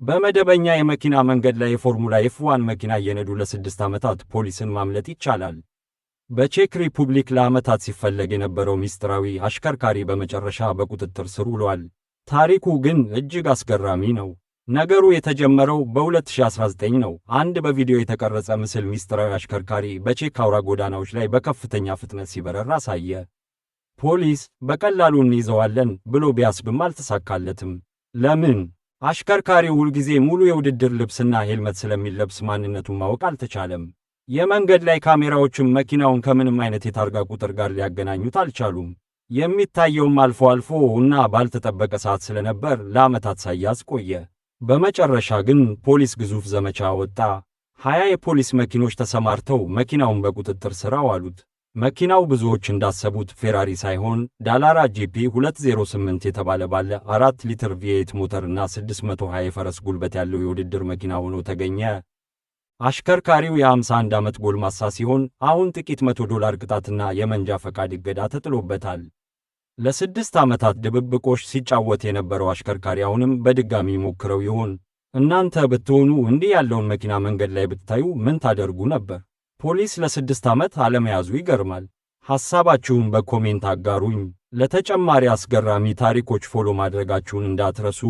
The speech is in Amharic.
በመደበኛ የመኪና መንገድ ላይ የፎርሙላ ኤፍ1 መኪና እየነዱ ለ6 ዓመታት ፖሊስን ማምለጥ ይቻላል። በቼክ ሪፑብሊክ ለዓመታት ሲፈለግ የነበረው ሚስጥራዊ አሽከርካሪ በመጨረሻ በቁጥጥር ስር ውሏል። ታሪኩ ግን እጅግ አስገራሚ ነው። ነገሩ የተጀመረው በ2019 ነው። አንድ በቪዲዮ የተቀረጸ ምስል ሚስጥራዊ አሽከርካሪ በቼክ አውራ ጎዳናዎች ላይ በከፍተኛ ፍጥነት ሲበረር አሳየ። ፖሊስ በቀላሉ እንይዘዋለን ብሎ ቢያስብም አልተሳካለትም። ለምን? አሽከርካሪው ሁልጊዜ ሙሉ የውድድር ልብስና ሄልመት ስለሚለብስ ማንነቱን ማወቅ አልተቻለም። የመንገድ ላይ ካሜራዎችም መኪናውን ከምንም አይነት የታርጋ ቁጥር ጋር ሊያገናኙት አልቻሉም። የሚታየውም አልፎ አልፎ እና ባልተጠበቀ ሰዓት ስለነበር ለዓመታት ሳይያዝ ቆየ። በመጨረሻ ግን ፖሊስ ግዙፍ ዘመቻ አወጣ። 20 የፖሊስ መኪኖች ተሰማርተው መኪናውን በቁጥጥር ስር አዋሉት። መኪናው ብዙዎች እንዳሰቡት ፌራሪ ሳይሆን ዳላራ ጂፒ 208 የተባለ ባለ 4 ሊትር ቪኤት ሞተርና 620 የፈረስ ጉልበት ያለው የውድድር መኪና ሆኖ ተገኘ። አሽከርካሪው የ51 ዓመት ጎልማሳ ሲሆን አሁን ጥቂት $100 ቅጣትና የመንጃ ፈቃድ እገዳ ተጥሎበታል። ለ6 ዓመታት ድብብቆሽ ሲጫወት የነበረው አሽከርካሪ አሁንም በድጋሚ ሞክረው ይሆን? እናንተ ብትሆኑ እንዲህ ያለውን መኪና መንገድ ላይ ብታዩ ምን ታደርጉ ነበር? ፖሊስ ለ6 ዓመት አለመያዙ ይገርማል። ሐሳባችሁን በኮሜንት አጋሩኝ። ለተጨማሪ አስገራሚ ታሪኮች ፎሎ ማድረጋችሁን እንዳትረሱ።